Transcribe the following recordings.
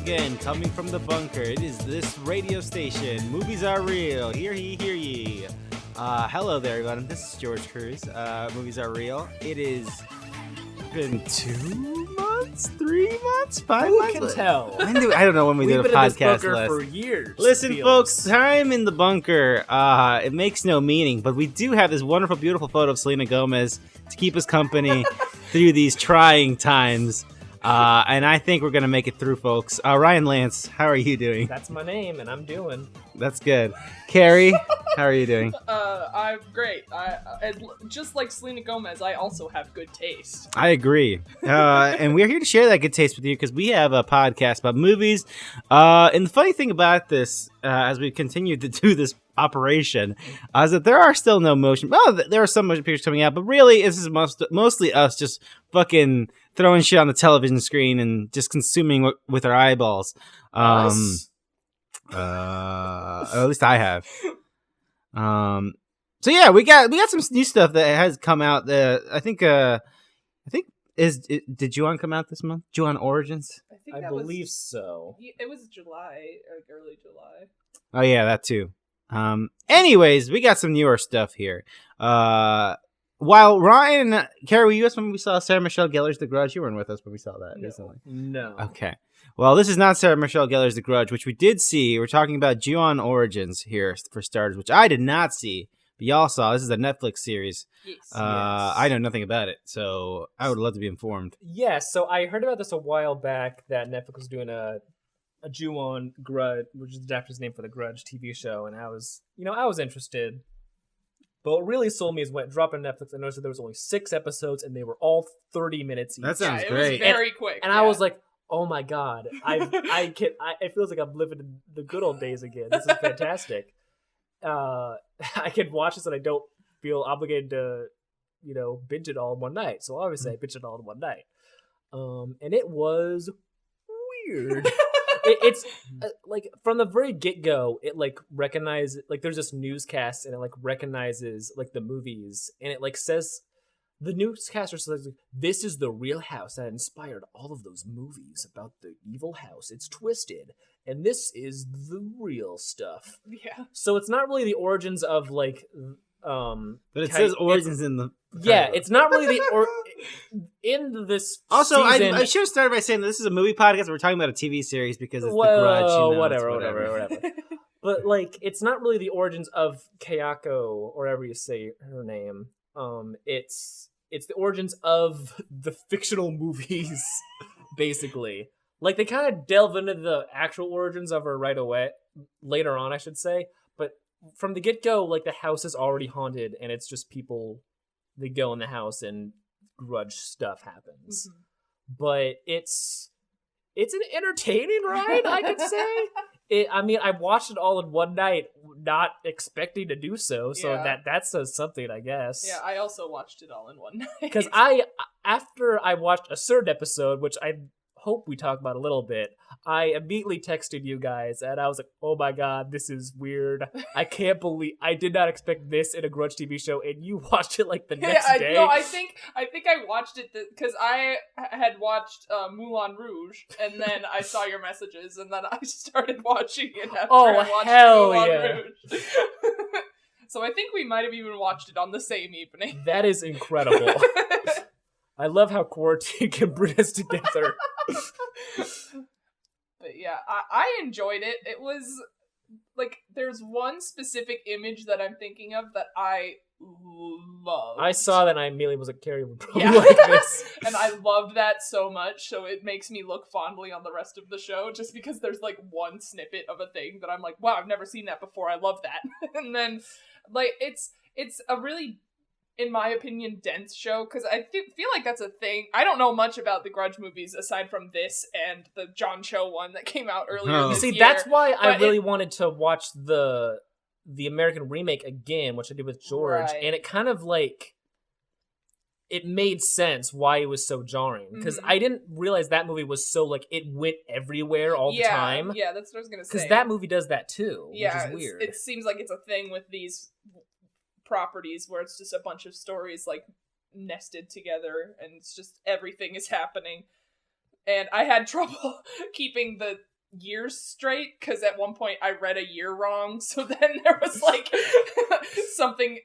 again, coming from the bunker. It is this radio station. Movies are real. Hear ye, hear ye. Hello there, everyone. This is George Cruz. Movies are real. It is been 2 months, 3 months, 5 months. Who can tell? I don't know when we did a podcast last. last. For years. Listen, folks, time in the bunker. It makes no meaning, but we do have this wonderful, beautiful photo of Selena Gomez to keep us company through these trying times. And I think we're going to make it through, folks. Ryan Lance, how are you doing? That's my name, and I'm doing. That's good. Carrie, how are you doing? I'm great. Just like Selena Gomez, I also have good taste. I agree. And we're here to share that good taste with you because we have a podcast about movies. And the funny thing about this, as we continue to do this operation, is that there are still no motion. Well, there are some motion pictures coming out, but really, this is mostly us just fucking throwing shit on the television screen and just consuming with our eyeballs. At least I have. So yeah, we got some new stuff that has come out. I think did Ju-on come out this month? Ju-on Origins? I believe so. It was July, like early July. Oh yeah, that too. Anyways, we got some newer stuff here. While Ryan, Carrie, were you us when we saw Sarah Michelle Gellar's The Grudge? You weren't with us when we saw that recently. No. Okay. Well, this is not Sarah Michelle Gellar's The Grudge, which we did see. We're talking about Ju-on Origins here, for starters, which I did not see, but y'all saw. This is a Netflix series. Yes. I know nothing about it, so I would love to be informed. Yeah, so I heard about this a while back, that Netflix was doing a Ju-on Grudge, which is the Japanese name for the Grudge TV show, and I was interested. But what really sold me is when it dropped on Netflix, I noticed that there was only 6 episodes, and they were all 30 minutes each. That sounds it great. was very quick. And I was like, oh my god, it feels like I'm living in the good old days again. This is fantastic. I can watch this and I don't feel obligated to, binge it all in one night. So obviously I binged it all in one night. And it was weird. It's like from the very get-go, it like recognizes, like there's this newscast and it like recognizes like the movies, and it like says, the newscaster says, this is the real house that inspired all of those movies about the evil house. It's twisted, and this is the real stuff. Yeah. So it's not really the origins of like But it says origins in the... Yeah, it's not really in this Also, season... I should have started by saying that this is a movie podcast. We're talking about a TV series because it's The Grudge. Whatever. But, like, it's not really the origins of Kayako, or whatever you say her name. It's the origins of the fictional movies, basically. Like, they kind of delve into the actual origins of her right away, later on, I should say. But from the get-go, like, the house is already haunted, and it's just people... They go in the house and grudge stuff happens. Mm-hmm. But it's an entertaining ride, I could say. I watched it all in one night, not expecting to do so. So that says something, I guess. Yeah, I also watched it all in one night. Because after I watched a third episode, which I hope we talk about a little bit, I immediately texted you guys, and I was like, oh my god, this is weird. I can't believe, I did not expect this in a Grudge TV show, and you watched it like the next day. No, I think I watched it because I had watched Moulin Rouge, and then I saw your messages, and then I started watching it after I watched Moulin Rouge. So I think we might have even watched it on the same evening. That is incredible. I love how quarantine can bring us together. But yeah, I enjoyed it. It was, like, there's one specific image that I'm thinking of that I loved. I saw that and I immediately was like, Carrie would probably like this. And I loved that so much, so it makes me look fondly on the rest of the show, just because there's, like, one snippet of a thing that I'm like, wow, I've never seen that before, I love that. And then, like, it's a really... in my opinion, dense show, because I feel like that's a thing. I don't know much about the Grudge movies aside from this and the John Cho one that came out earlier this year. That's why I really wanted to watch the American remake again, which I did with George, and it kind of like, it made sense why it was so jarring, because I didn't realize that movie was so, like, it went everywhere all the time. Yeah, that's what I was going to say. Because that movie does that too, which is weird. It seems like it's a thing with these properties where it's just a bunch of stories like nested together and it's just everything is happening, and I had trouble keeping the years straight, because at one point I read a year wrong, so then there was like something.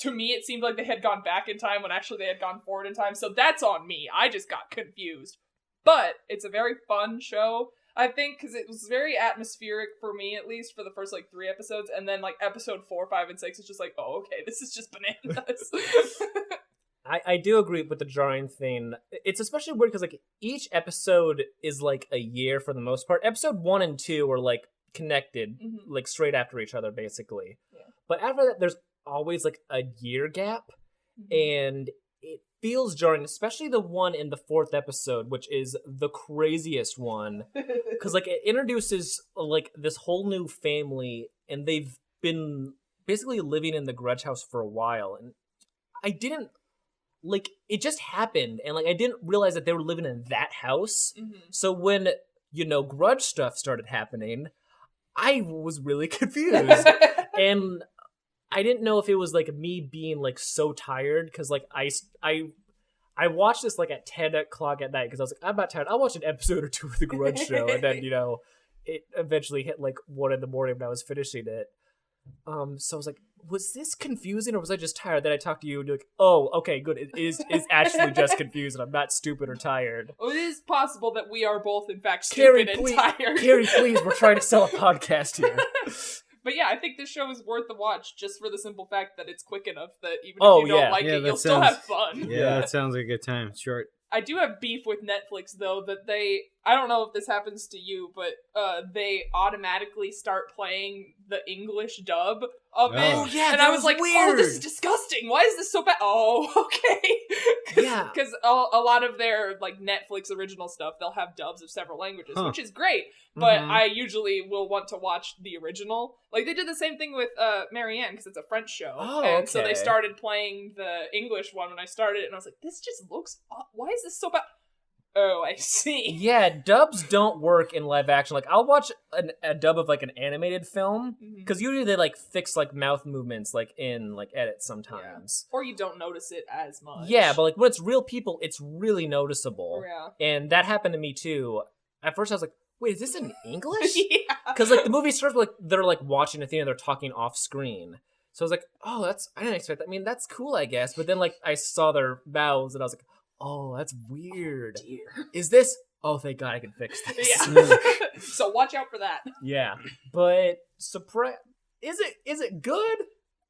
To me it seemed like they had gone back in time when actually they had gone forward in time, so that's on me. I just got confused. But it's a very fun show, I think, because it was very atmospheric for me, at least for the first like 3 episodes, and then like episode 4, 5, and 6 is just like, oh, okay, this is just bananas. I do agree with the drawing thing. It's especially weird because like each episode is like a year for the most part. Episode 1 and 2 are like connected, like straight after each other, basically. Yeah. But after that, there's always like a year gap, and it feels jarring, especially the one in the 4th episode, which is the craziest one, because like it introduces like this whole new family, and they've been basically living in the Grudge house for a while, and I didn't like it just happened, and like I didn't realize that they were living in that house. So when Grudge stuff started happening, I was really confused. And I didn't know if it was like me being like so tired, because like I watched this like at 10 o'clock at night because I was like, I'm not tired. I'll watch an episode or 2 of the Grudge show, and then it eventually hit like 1 a.m. when I was finishing it. So I was like, was this confusing or was I just tired? Then I talked to you and you're like, oh, okay, good. It is actually just confused, and I'm not stupid or tired. Well, it is possible that we are both in fact stupid and tired. Carrie, please, we're trying to sell a podcast here. But yeah, I think this show is worth the watch just for the simple fact that it's quick enough that even if you don't like it, you'll still have fun. Yeah, that sounds like a good time. Short. I do have beef with Netflix, though, that I don't know if this happens to you, but they automatically start playing the English dub of it. Oh, yeah, and I was like, weird. Oh, this is disgusting. Why is this so bad? Oh, okay. Yeah. Because a lot of their like Netflix original stuff, they'll have dubs of several languages, which is great. But I usually will want to watch the original. Like, they did the same thing with Marianne, because it's a French show. Oh, and so they started playing the English one when I started, and I was like, this just looks... Why is this so bad? Oh, I see. Yeah, dubs don't work in live action. Like, I'll watch a dub of like an animated film, because usually they like fix like mouth movements like in like edits sometimes. Yeah. Or you don't notice it as much. Yeah, but like when it's real people, it's really noticeable. Yeah. And that happened to me too. At first I was like, wait, is this in English? Yeah. Because like the movie starts with like they're like watching a thing and they're talking off screen. So I was like, oh, I didn't expect that. I mean, that's cool, I guess. But then like I saw their mouths and I was like, oh, that's weird. Oh, dear. Is this? Oh, thank God I can fix this. Yeah. So watch out for that. Yeah. But is it good?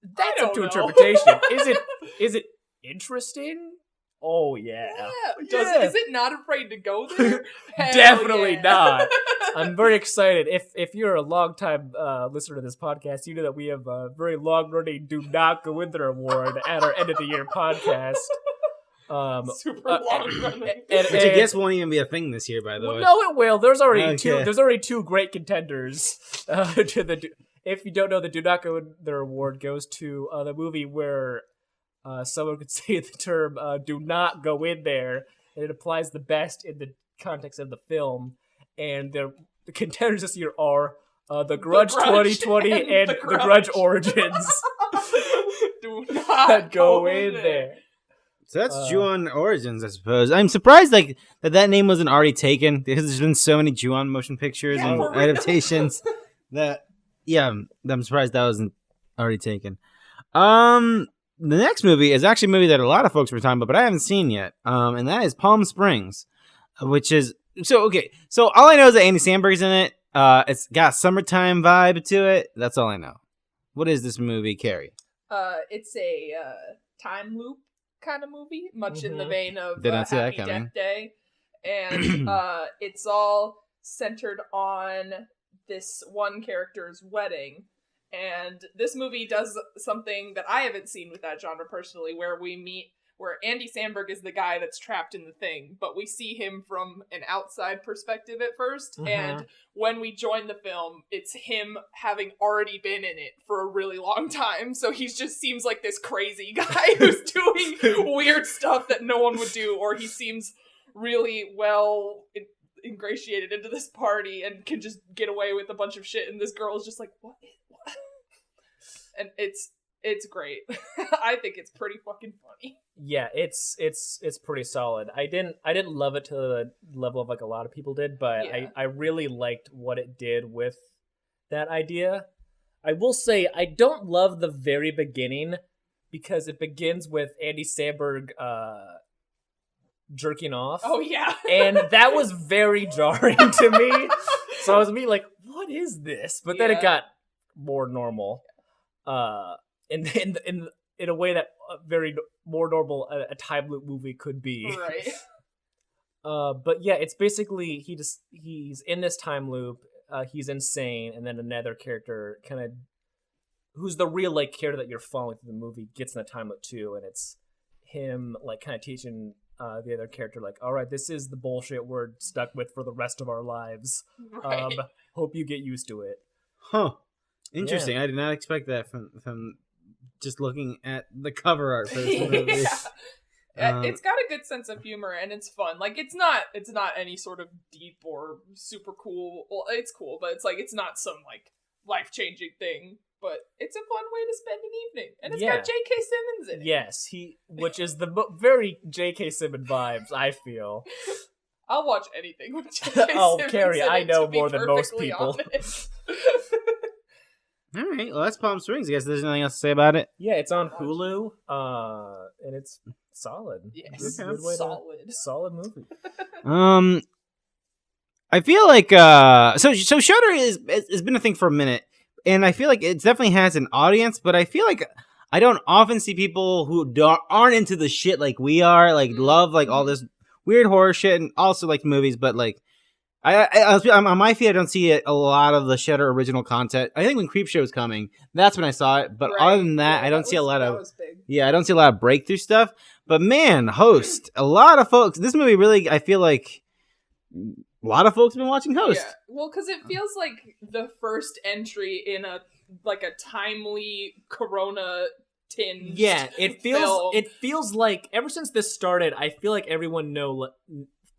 That's up to know. interpretation. Is it interesting? Oh yeah. Is it not afraid to go there? Definitely not. I'm very excited. If you're a long-time listener to this podcast, you know that we have a very long-running Do Not Go In There award at our end of the year podcast. Super long running. Which I guess won't even be a thing this year, by the way. No, it will. There's already two great contenders to the. If you don't know, the Do Not Go In There award goes to the movie where someone could say the term "do not go in there," and it applies the best in the context of the film. And the contenders this year are The Grudge 2020 and The Grudge Origins. Do not go in there. So that's Ju-on Origins, I suppose. I'm surprised like that name wasn't already taken, because there's been so many Ju-on motion pictures and adaptations that I'm surprised that wasn't already taken. The next movie is actually a movie that a lot of folks were talking about, but I haven't seen yet. And that is Palm Springs, which is so all I know is that Andy Samberg's in it. It's got a summertime vibe to it. That's all I know. What is this movie, Carrie? It's a time loop kind of movie, much in the vein of Did not see Happy that coming. Death Day, and it's all centered on this one character's wedding. And this movie does something that I haven't seen with that genre personally, where Andy Samberg is the guy that's trapped in the thing, but we see him from an outside perspective at first, and when we join the film, it's him having already been in it for a really long time, so he just seems like this crazy guy who's doing weird stuff that no one would do, or he seems really well ingratiated into this party and can just get away with a bunch of shit, and this girl is just like, what? And It's great. I think it's pretty fucking funny. Yeah, it's pretty solid. I didn't love it to the level of like a lot of people did, but Yeah. I really liked what it did with that idea. I will say I don't love the very beginning because it begins with Andy Samberg jerking off. Oh yeah. And that was very jarring to me. So I was like, what is this? But then it got more normal. In a way that very more normal a time loop movie could be. Right. But yeah, it's basically he's in this time loop. He's insane, and then another character kind of who's the real like character that you're following through the movie gets in the time loop too, and it's him like kind of teaching the other character like, all right, this is the bullshit we're stuck with for the rest of our lives. Right. Hope you get used to it. Huh. Interesting. I did not expect that from just looking at the cover art for this movie. It's got a good sense of humor and it's fun. Like it's not any sort of deep or super cool. Well, it's cool, but it's like it's not some like life-changing thing. But it's a fun way to spend an evening, and it's got J.K. Simmons in it. Yes, which is the very J.K. Simmons vibes. I feel. I'll watch anything with J.K. Simmons. Oh, Carrie, in it, I know to be more than most perfectly people. honest. All right, well, that's Palm Springs. I guess there's nothing else to say about it. Yeah, it's on Hulu, and it's solid. Yes, good way solid. Solid movie. I feel like so Shudder has been a thing for a minute, and I feel like it definitely has an audience. But I feel like I don't often see people who aren't into the shit like we are, like love like all this weird horror shit, and also like movies. But like I'm on my feed, I don't see a lot of the Shudder original content. I think when Creepshow was coming, that's when I saw it. But other than that, I don't see a lot of I don't see a lot of breakthrough stuff. But man, Host, a lot of folks. This movie really, I feel like a lot of folks have been watching Host. Yeah, well, because it feels like the first entry in a timely Corona tinge. Yeah, it film. feels like ever since this started, I feel like everyone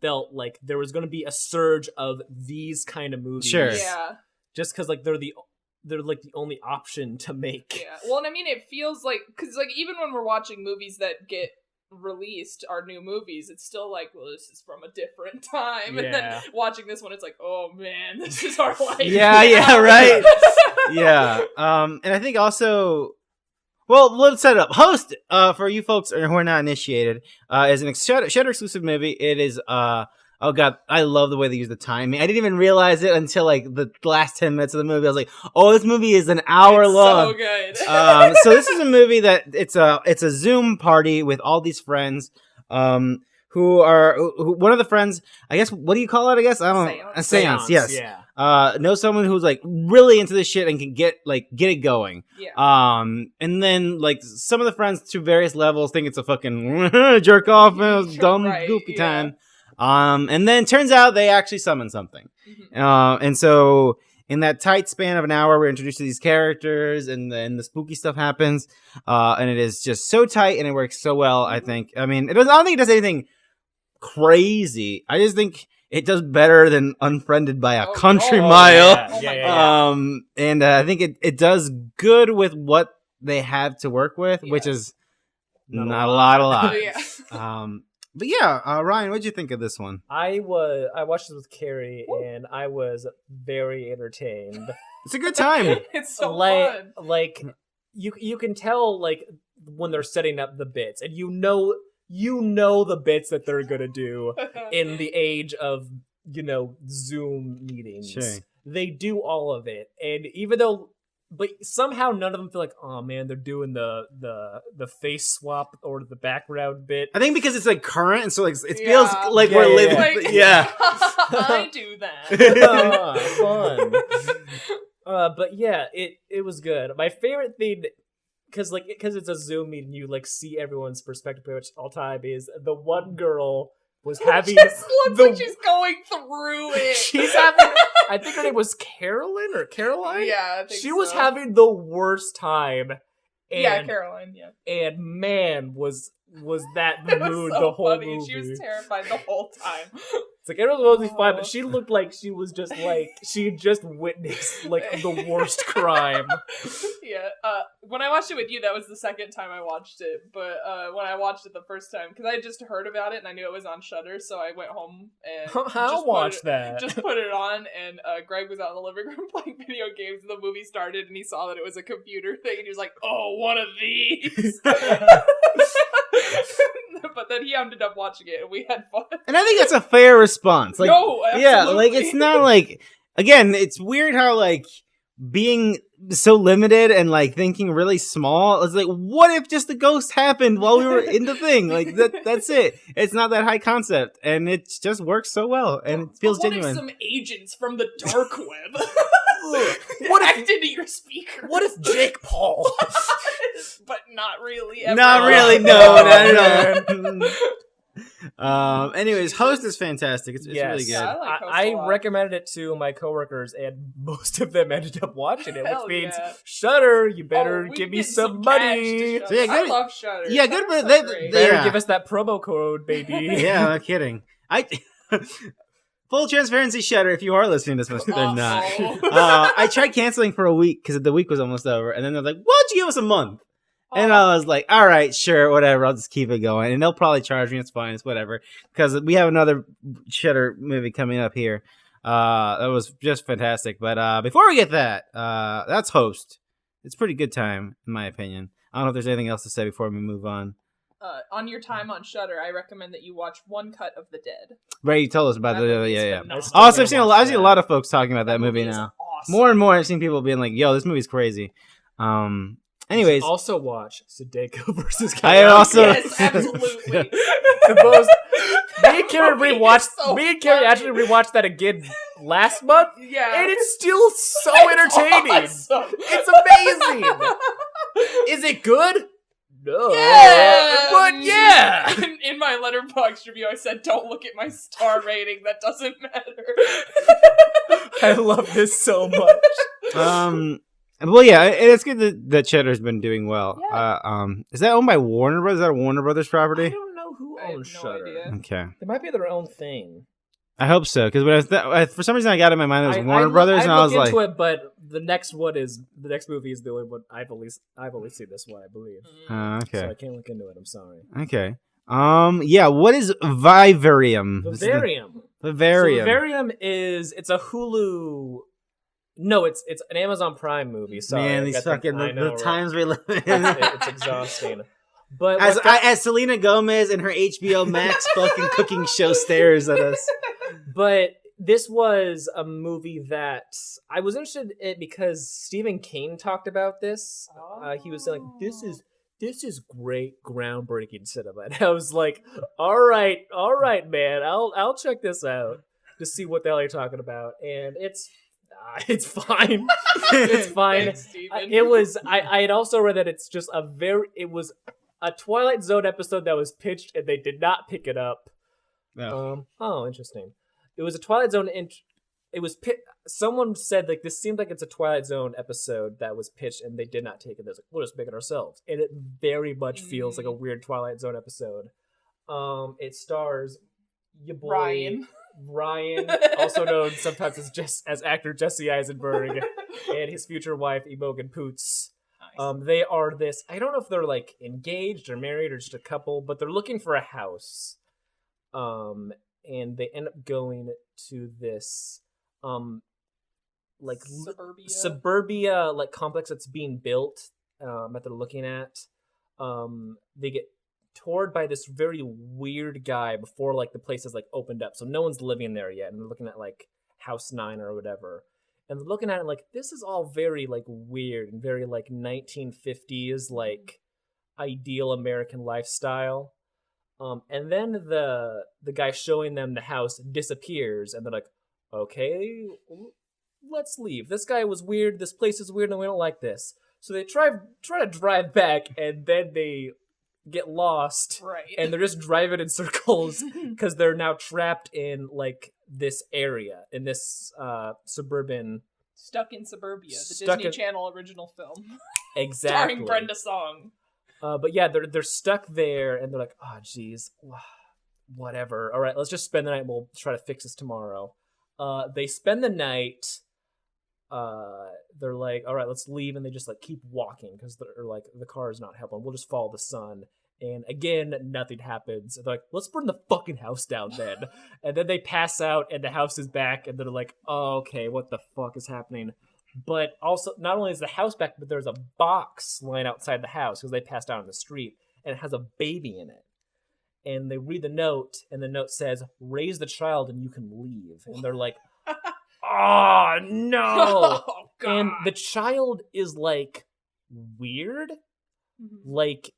felt like there was going to be a surge of these kind of movies. Sure. Yeah. Just because like they're like the only option to make. Yeah. Well, and I mean, it feels like because like even when we're watching movies that get released, our new movies, it's still like, well, this is from a different time. And then watching this one, it's like, oh man, this is our life. Yeah, right. Yeah. And I think also, well, let's set it up. Host, for you folks who are not initiated, is an Shudder exclusive movie. It is, oh god, I love the way they use the timing. I didn't even realize it until like the last 10 minutes of the movie. I was like, oh, this movie is an hour long. So good. So this is a movie that it's a Zoom party with all these friends, who one of the friends, I guess, what do you call it? I guess I don't know. A seance. Yes. Yeah. Know someone who's like really into this shit and can get it going. Yeah. And then like some of the friends to various levels think it's a fucking jerk off dumb goofy time. And then turns out they actually summon something. Mm-hmm. And so in that tight span of an hour, we're introduced to these characters, and then the spooky stuff happens. And it is just so tight, and it works so well. I think. I mean, I don't think it does anything crazy. I just think it does better than Unfriended by a country mile. Yeah. And I think it does good with what they have to work with, which is not a lot. Yeah. But yeah, Ryan, what'd you think of this one? I watched this with Carrie, and I was very entertained. It's a good time. It's so fun. Like you can tell like when they're setting up the bits, and you know the bits that they're gonna do in the age of Zoom meetings. Sure. They do all of it, and but somehow none of them feel like, oh man, they're doing the face swap or the background bit. I think because it's like current, and so like it feels like we're living. Like, I do that. Fun. But yeah, it was good. My favorite thing, because it's a Zoom meeting, you like see everyone's perspective pretty much all time, is the one girl was having just looks like she's going through it. She's having, I think her name was Carolyn or Caroline. Yeah, I think she was having the worst time. And, Caroline. Yeah, and man, was was that It was mood so the whole funny. movie. She was terrified the whole time. It's like everyone was supposed to be fine, but she looked like she was just like she had just witnessed like the worst crime. Yeah. When I watched it with you, that was the second time I watched it. But when I watched it the first time, because I had just heard about it and I knew it was on Shudder, so I went home and I'll watch that. Just put it on, and Greg was out in the living room playing video games, and the movie started, and he saw that it was a computer thing, and he was like, "Oh, one of these." But then he ended up watching it, and we had fun. And I think that's a fair response. Like, no, absolutely. yeah, like it's not like, again, it's weird how like being so limited and like thinking really small. It's like, what if just the ghost happened while we were in the thing? Like that's it. It's not that high concept, and it just works so well, and it feels genuine. What if some agents from the dark web What if- hacked into your speaker? What if Jake Paul? But not really. Not really. No, not at all. Anyways, Host is fantastic. It's really good. Yeah, I like Host a I lot. recommended it to my coworkers, and most of them ended up watching it, Hell which means yeah. Shudder, you better we give me get some cash money. to Shudder. So yeah, I good- love Shudder. Yeah, good Shudder's for- so they- great. they- Better Yeah. give us that promo code, baby. Yeah, no kidding. Full transparency, Shudder. If you are listening to this, they're not. I tried canceling for a week because the week was almost over, and then they're like, "Why don't you give us a month?" And I was like, "All right, sure, whatever. I'll just keep it going." And they'll probably charge me. It's fine. It's whatever. Because we have another Shudder movie coming up here. That was just fantastic. But before we get that, that's Host. It's a pretty good time, in my opinion. I don't know if there's anything else to say before we move on. On your time on Shudder, I recommend that you watch One Cut of the Dead. Ray, you told us about That the movie is yeah. phenomenal. Also, I've seen a lot of folks talking about that movie is now. awesome. More and more, I've seen people being like, "Yo, this movie's crazy." Anyways, Also watch Sadeko versus I Kénefic. also Yes, absolutely. The most. Me and Karen Movie is rewatched. so Me and Karen funny. actually rewatched that again last month, Yeah. and it's still so entertaining. Awesome. It's amazing. Is it good? No. Yeah, But yeah. In my Letterboxd review, I said, "Don't look at my star rating. That doesn't matter." I love this so much. well, yeah, it's good that Cheddar's been doing well. Yeah. Is that owned by Warner Brothers? Is that a Warner Brothers I property? don't know who I have owns no Shudder. idea. Okay, They might be their own thing. I hope so. Because for some reason I got it in my mind it was Warner Brothers, and I was looked like, into it, but the next movie is the only one I've only seen this one, I believe. okay, So I can't look into it. I'm sorry. okay. Yeah. What is Vivarium? Vivarium. Vivarium. So Vivarium it's a Hulu. No, it's an Amazon Prime movie. Sorry, Man, I these got fucking I know, the right? times we live in. It's exhausting. But As Selena Gomez and her HBO Max fucking cooking show stares at us. But this was a movie that I was interested in because Stephen King talked about this. He was saying, like, this is great groundbreaking cinema. And I was like, all right, man, I'll check this out to see what the hell you're talking about. And it's fine. It's fine. Thanks, Steven. I had also read that it was a Twilight Zone episode that was pitched and they did not pick it up. No. Interesting. It was a Twilight Zone. Someone said like this seemed like it's a Twilight Zone episode that was pitched and they did not take it. They're like, we'll just make it ourselves, and it very much feels like a weird Twilight Zone episode. It stars your boy Ryan, also known sometimes as actor Jesse Eisenberg, and his future wife Imogen Poots. Nice. They are this. I don't know if they're like engaged or married or just a couple, but they're looking for a house. And they end up going to this, like suburbia like complex that's being built. That they're looking at. They get toured by this very weird guy before like the place is like opened up, so no one's living there yet, and they're looking at like House 9 or whatever. And looking at it like, this is all very, like, weird and very, like, 1950s, like, ideal American lifestyle. And then the guy showing them the house disappears, and they're like, okay, let's leave. This guy was weird, this place is weird, and we don't like this. So they try to drive back, and then they get lost. Right. And they're just driving in circles because they're now trapped in, like, this area, in this suburban... Stuck in Suburbia, the Disney Channel original film. Exactly. Starring Brenda Song. But yeah, they're stuck there, and they're like, oh, geez, whatever. All right, let's just spend the night. We'll try to fix this tomorrow. They spend the night. They're like, all right, let's leave, and they just like keep walking because they're like, the car is not helping. We'll just follow the sun. And again, nothing happens. They're like, let's burn the fucking house down then. And then they pass out, and the house is back, and they're like, oh, okay, what the fuck is happening? But also, not only is the house back, but there's a box lying outside the house because they passed out on the street, and it has a baby in it. And they read the note, and the note says, raise the child and you can leave. And they're like, oh, no. Oh, God. And the child is, like, weird. Mm-hmm. Like,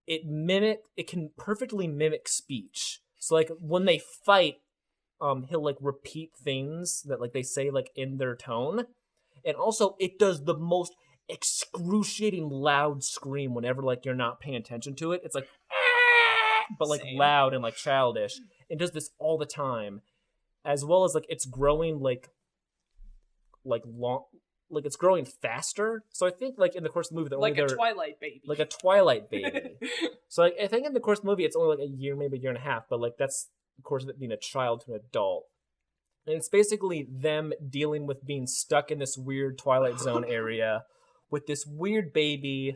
it can perfectly mimic speech. So, like, when they fight, he'll, like, repeat things that, like, they say, like, in their tone. And also, it does the most excruciating loud scream whenever, like, you're not paying attention to it. It's like, but, like, Same. loud and, like, childish. It does this all the time. As well as, like, it's growing, like long, like, it's growing faster. So I think, like, in the course of the movie, Like a Twilight baby. Like a Twilight baby. So, like, I think in the course of the movie, it's only, like, a year, maybe a year and a half. But, like, that's, of course, of it being a child to an adult. And it's basically them dealing with being stuck in this weird Twilight Zone area with this weird baby.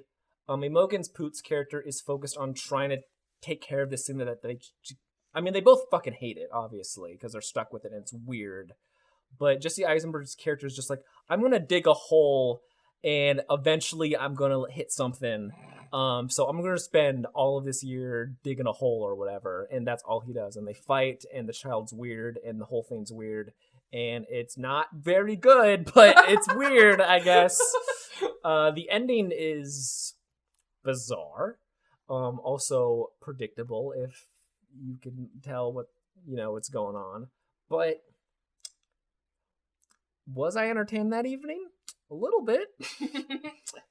Imogen's Poots character is focused on trying to take care of this thing that they both fucking hate it, obviously, because they're stuck with it and it's weird. But Jesse Eisenberg's character is just like, I'm going to dig a hole and eventually I'm going to hit something. So I'm going to spend all of this year digging a hole or whatever. And that's all he does. And they fight and the child's weird and the whole thing's weird. And it's not very good, but it's weird, I guess. The ending is bizarre. Also predictable if you can tell what's going on. But was I entertained that evening? A little bit.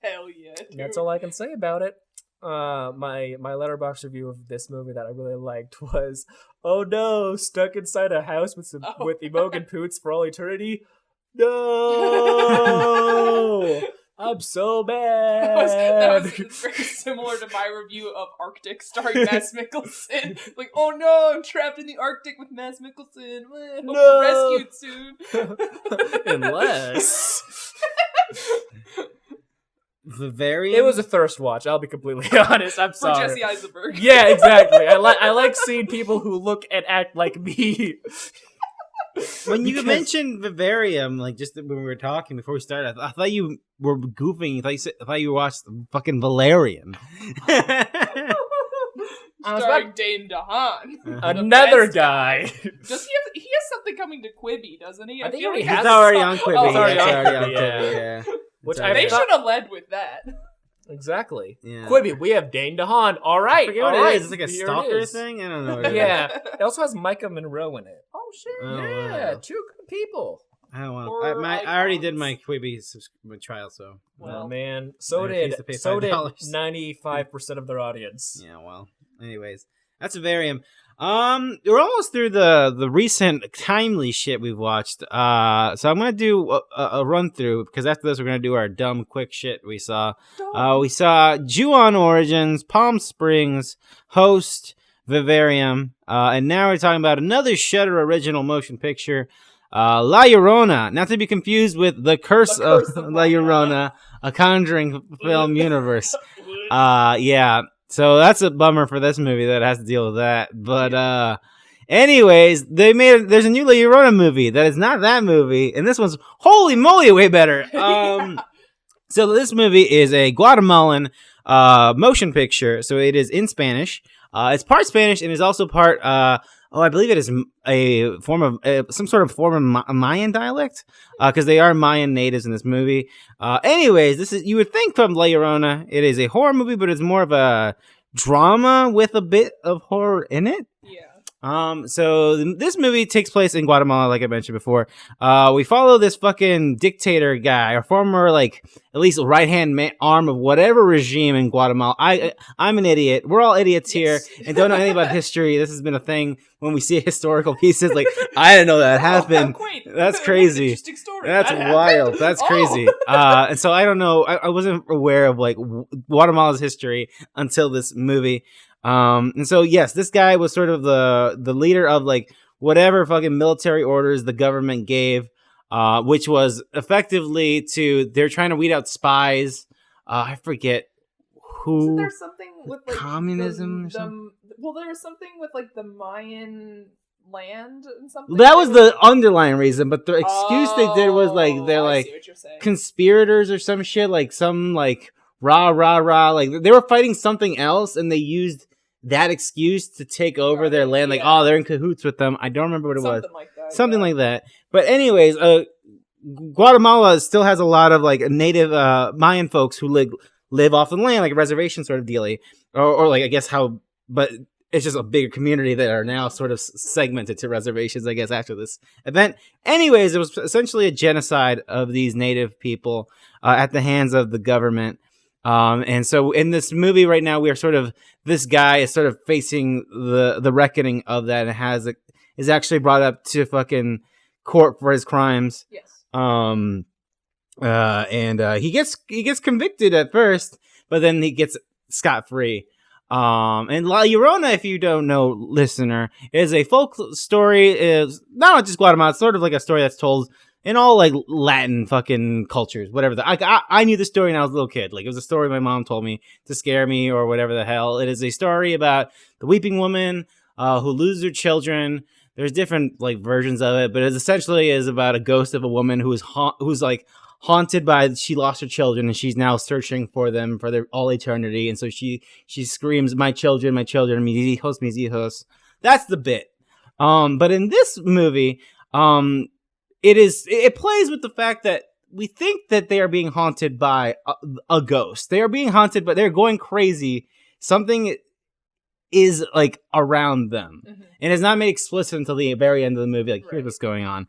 Hell yeah, dude. That's all I can say about it. My Letterboxd review of this movie that I really liked was, oh no, stuck inside a house with with Imogen Poots for all eternity. No, I'm so bad. That was very similar to my review of Arctic starring Mads Mikkelsen. Like, oh no, I'm trapped in the Arctic with Mads Mikkelsen. Hope No. I'm rescued soon. Unless Vivarium? it was a thirst watch. I'll be completely honest. I'm For sorry. Jesse Eisenberg. Yeah, exactly. I like seeing people who look and act like me. When you Because- mentioned Vivarium, like just when we were talking before we started, I thought you were goofing. I thought you watched fucking Valerian. Starring Dane DeHaan. Another best guy. Does he has something coming to Quibi, doesn't he? I think he feel already like has It's already on some- Quibi. Oh, It's already It's on already on Quibi, Quibi, yeah. yeah. Which It's I already They on. thought- should have led with that. Exactly. Yeah. Quibi, we have Dane DeHaan. All I right. forget all what right. it is. It's like a Here it stalker is. thing? I don't know what it is. Yeah. It also has Micah Monroe in it. Oh shit. Oh, Yeah, wow. 2 good people. I don't want. Horror I already did icons. my Quibi trial, so. Well, Oh man, so I refuse did to pay $5. 95% of their audience. Yeah, well. Anyways, that's Vivarium. We're almost through the recent timely shit we've watched. So I'm gonna do a run through because after this we're gonna do our dumb quick shit we saw. We saw Ju-on Origins, Palm Springs, Host, Vivarium, and now we're talking about another Shudder original motion picture, La Llorona, not to be confused with The Curse of La Llorona, a Conjuring film universe. Yeah. So that's a bummer for this movie that has to deal with that. But anyways, there's a new La Llorona movie that is not that movie, and this one's holy moly way better. So this movie is a Guatemalan motion picture. So it is in Spanish. It's part Spanish and is also part I believe it is a form of some sort of form of Mayan dialect because they are Mayan natives in this movie. Anyways, you would think from La Llorona, it is a horror movie, but it's more of a drama with a bit of horror in it. Yeah. So this movie takes place in Guatemala, like I mentioned before. We follow this fucking dictator guy, or former, like, at least right-hand arm of whatever regime in Guatemala. I'm an idiot. We're all idiots here and don't know anything about history. This has been a thing when we see historical pieces. Like, I didn't know that happened. That's crazy. Interesting story. That's wild. That's crazy. And so I don't know. I wasn't aware of, like, Guatemala's history until this movie. And so, yes, this guy was sort of the leader of, like, whatever fucking military orders the government gave, which was effectively they're trying to weed out spies. I forget who. Isn't there something with, like, communism or something? Well, there was something with, like, the Mayan land and something. That was the underlying reason, but the excuse they did was, like, they're, like, conspirators or some shit, like, some, like, rah, like, they were fighting something else, and they used that excuse to take over their land, like, oh, they're in cahoots with them. I don't remember what it was. Something like that. But anyways, Guatemala still has a lot of, like, native Mayan folks who live off the land, like a reservation sort of dealie, or like, I guess but it's just a bigger community that are now sort of segmented to reservations, I guess, after this event. Anyways, it was essentially a genocide of these native people at the hands of the government. And so in this movie right now, we are this guy is sort of facing the reckoning of that, and is actually brought up to fucking court for his crimes. Yes. And he gets convicted at first, but then he gets scot-free. And La Llorona, if you don't know, listener, is a folk story. Is not just Guatemala. It's sort of like a story that's told in all, like, Latin fucking cultures, whatever. I knew the story when I was a little kid. Like, it was a story my mom told me to scare me or whatever the hell. It is a story about the weeping woman who loses her children. There's different, like, versions of it, but it essentially is about a ghost of a woman who's like haunted by she lost her children, and she's now searching for them for their all eternity. And so she screams, my children, mis hijos, mis hijos. That's the bit. But in this movie, it plays with the fact that we think that they are being haunted by a ghost. They are being haunted, but they're going crazy. Something is, like, around them. Mm-hmm. And it's not made explicit until the very end of the movie. Like, here's what's going on.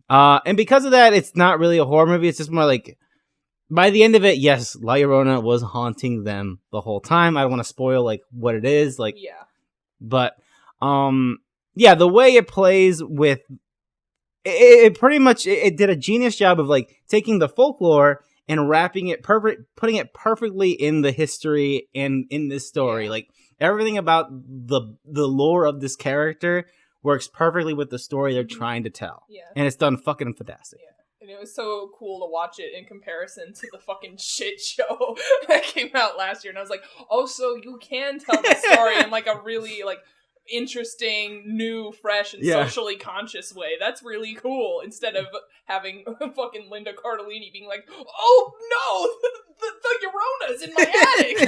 And because of that, it's not really a horror movie. It's just more like, by the end of it, yes, La Llorona was haunting them the whole time. I don't want to spoil, like, what it is. Like, yeah. But, yeah, the way it plays with... It pretty much it did a genius job of, like, taking the folklore and wrapping it putting it perfectly in the history and in this story. Yeah. Like, everything about the lore of this character works perfectly with the story they're trying to tell. Yeah. And it's done fucking fantastic. Yeah. And it was so cool to watch it in comparison to the fucking shit show that came out last year. And I was like, oh, so you can tell the story in, like, a really, like, interesting, new, fresh, and socially conscious way. That's really cool. Instead of having fucking Linda Cardellini being like, "Oh no, the Llorona's in my attic."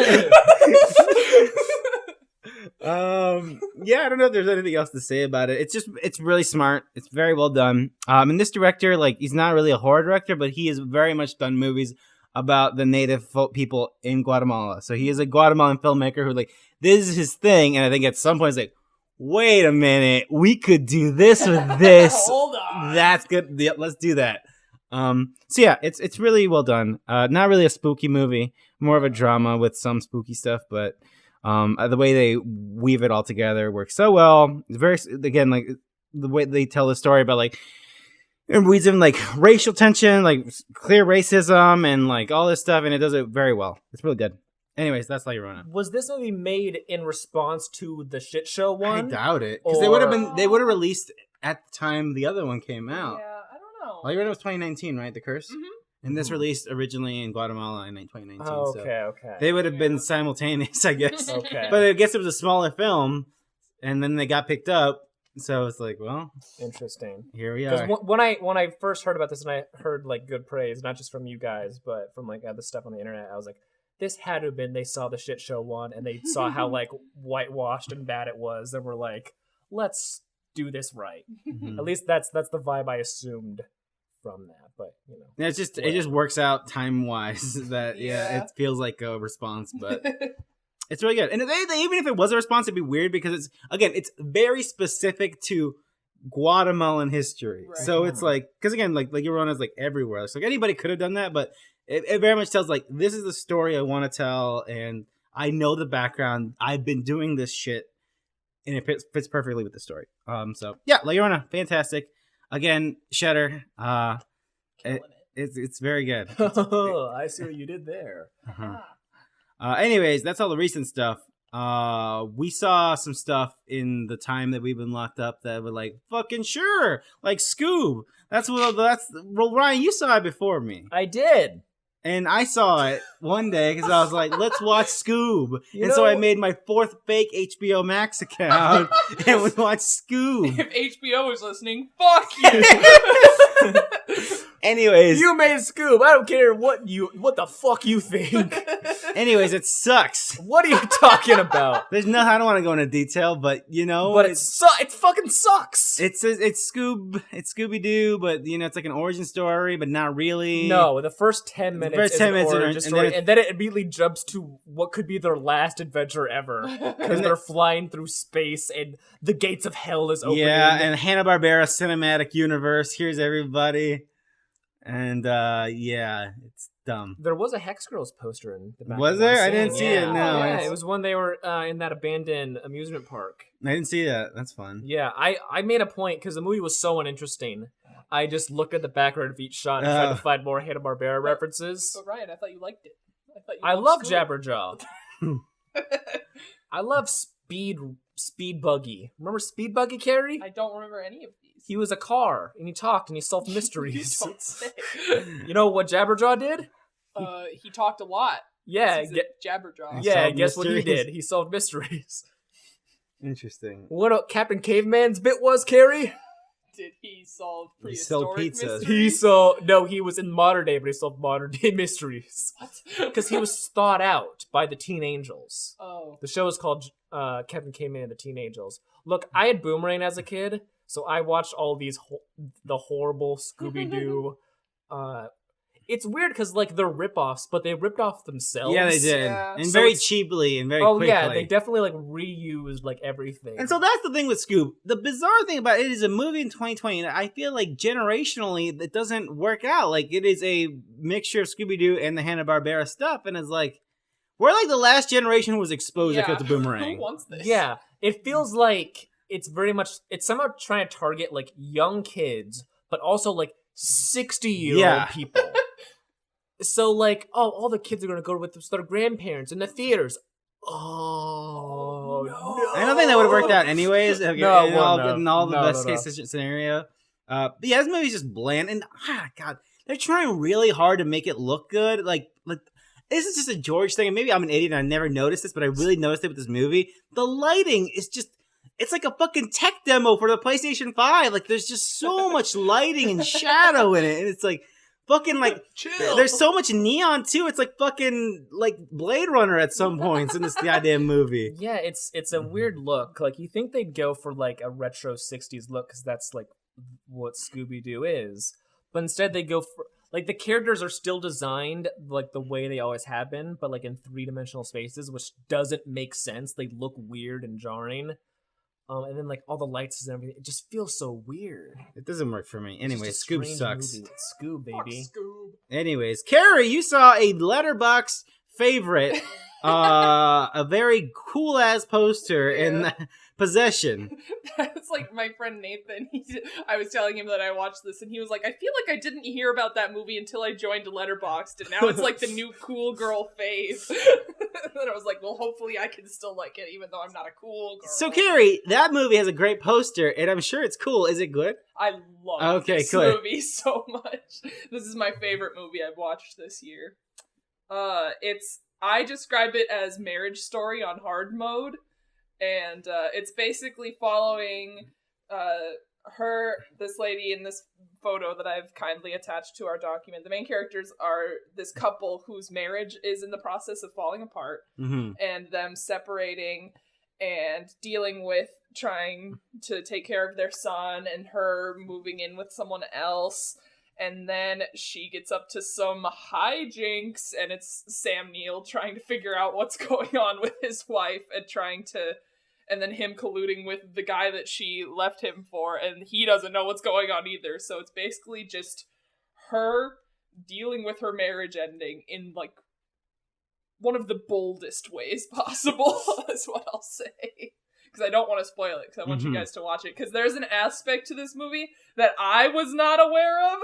Yeah, I don't know if there's anything else to say about it. It's really smart. It's very well done. And this director, like, he's not really a horror director, but he has very much done movies about the native people in Guatemala. So he is a Guatemalan filmmaker who, like, this is his thing. And I think at some point he's like, wait a minute, we could do this with this. Hold on. That's good. Yeah, let's do that. So yeah, it's really well done. Not really a spooky movie, more of a drama with some spooky stuff, but the way they weave it all together works so well. It's very, again, like, the way they tell the story about, like, and weaves in, like, racial tension, like, clear racism, and, like, all this stuff, and it does it very well. It's really good. Anyways, that's La Llorona. Was this movie made in response to the shit show one? I doubt it, because they would have released at the time the other one came out. Yeah, I don't know. La Llorona was 2019, right? The Curse. Mm-hmm. And this released originally in Guatemala in 2019. Oh, okay, so okay. They would have been simultaneous, I guess. Okay. But I guess it was a smaller film, and then they got picked up. So it's like, well, interesting. Here we are. Because when I first heard about this, and I heard, like, good praise, not just from you guys, but from, like, other stuff on the internet, I was like, this had to have been they saw the shit show one, and they saw how, like, whitewashed and bad it was, and were like, let's do this right. Mm-hmm. At least that's the vibe I assumed from that. But, you know, yeah, it just works out time wise that it feels like a response, but It's really good. And even if it was a response, it'd be weird because it's very specific to Guatemalan history. Right. So it's like, because again, like Llorona's like everywhere. So like anybody could have done that, but it very much tells like, this is the story I want to tell, and I know the background. I've been doing this shit, and it fits perfectly with the story. So yeah, La Llorona, fantastic. Again, Shudder, it's very good. I see what you did there. Anyways, that's all the recent stuff. We saw some stuff in the time that we've been locked up that were like, fucking sure, like Scoob. Well, Ryan, you saw it before me. I did. And I saw it one day because I was like, let's watch Scoob. So I made my 4th fake HBO Max account and we watched Scoob. If HBO was listening, fuck you. Anyways. You made Scoob. I don't care what the fuck you think. Anyways, it sucks. What are you talking about? There's no, I don't want to go into detail, but you know. But it fucking sucks. It's Scoob, it's Scooby-Doo, but you know, it's like an origin story, but not really. No, the first 10 minutes is an origin story, and then it immediately jumps to what could be their last adventure ever. Because they're flying through space and the gates of hell is opening. Yeah, and Hanna-Barbera cinematic universe, here's everybody. And yeah, it's dumb. There was a Hex Girls poster in the back. Was there? I didn't see it. No. Yeah, it was when they were in that abandoned amusement park. I didn't see that. That's fun. Yeah, I made a point because the movie was so uninteresting. I just looked at the background of each shot and tried to find more Hanna-Barbera references. But Ryan, I thought you liked it. I love Jabberjaw. I love Speed Buggy. Remember Speed Buggy, Carrie? I don't remember any of these. He was a car, and he talked, and he solved mysteries. You don't say. You know what Jabberjaw did? He talked a lot. Yeah. Jabberjaw. Yeah, guess what he did? He solved mysteries. Interesting. What Captain Caveman's bit was, Carrie? Did he solve prehistoric mysteries? He was in modern day, but he solved modern day mysteries. What? Because he was thought out by the Teen Angels. Oh. The show is called Captain Caveman and the Teen Angels. Look, I had Boomerang as a kid, so I watched all these the horrible Scooby-Doo. It's weird because like they're ripoffs, but they ripped off themselves. Yeah, they did, and so very cheaply and very quickly. Yeah, they definitely like reused like everything. And so that's the thing with Scoob. The bizarre thing about it is a movie in 2020, and I feel like generationally it doesn't work out. Like it is a mixture of Scooby-Doo and the Hanna-Barbera stuff, and it's like we're like the last generation who was exposed to Boomerang. Who wants this? Yeah, it feels like it's somehow trying to target like young kids, but also like 60-year-old people. So, like, all the kids are going to go with their grandparents in the theaters. Oh, no. I don't think that would have worked out anyways. In all the best case scenario. But yeah, this movie's just bland. And, God, they're trying really hard to make it look good. Like this is just a George thing. And maybe I'm an idiot and I never noticed this, but I really noticed it with this movie. The lighting is just... It's like a fucking tech demo for the PlayStation 5. Like, there's just so much lighting and shadow in it. And it's like... Fucking like, chill. There's so much neon too. It's like fucking like Blade Runner at some points in this goddamn movie. Yeah, it's a weird look. Like you think they'd go for like a retro 60s look because that's like what Scooby-Doo is, but instead they go for like the characters are still designed like the way they always have been, but like in 3-dimensional spaces, which doesn't make sense. They look weird and jarring. And then, like, all the lights and everything, it just feels so weird. It doesn't work for me. Anyway, Scoob sucks. It's Scoob, baby. Fuck Scoob. Anyways, Carrie, you saw a Letterboxd favorite, a very cool-ass poster in Possession. That's like my friend Nathan. I was telling him that I watched this, and he was like, I feel like I didn't hear about that movie until I joined Letterboxd, and now it's like the new cool girl phase. And I was like, well, hopefully I can still like it, even though I'm not a cool girl. So, Carrie, that movie has a great poster, and I'm sure it's cool. Is it good? I love this movie so much. This is my favorite movie I've watched this year. I describe it as Marriage Story on hard mode. And it's basically following this lady in this photo that I've kindly attached to our document. The main characters are this couple whose marriage is in the process of falling apart, and them separating and dealing with trying to take care of their son, and her moving in with someone else. And then she gets up to some hijinks, and it's Sam Neill trying to figure out what's going on with his wife and then him colluding with the guy that she left him for, and he doesn't know what's going on either. So it's basically just her dealing with her marriage ending in, like, one of the boldest ways possible, is what I'll say. Because I don't want to spoil it, because I want you guys to watch it. Because there's an aspect to this movie that I was not aware of.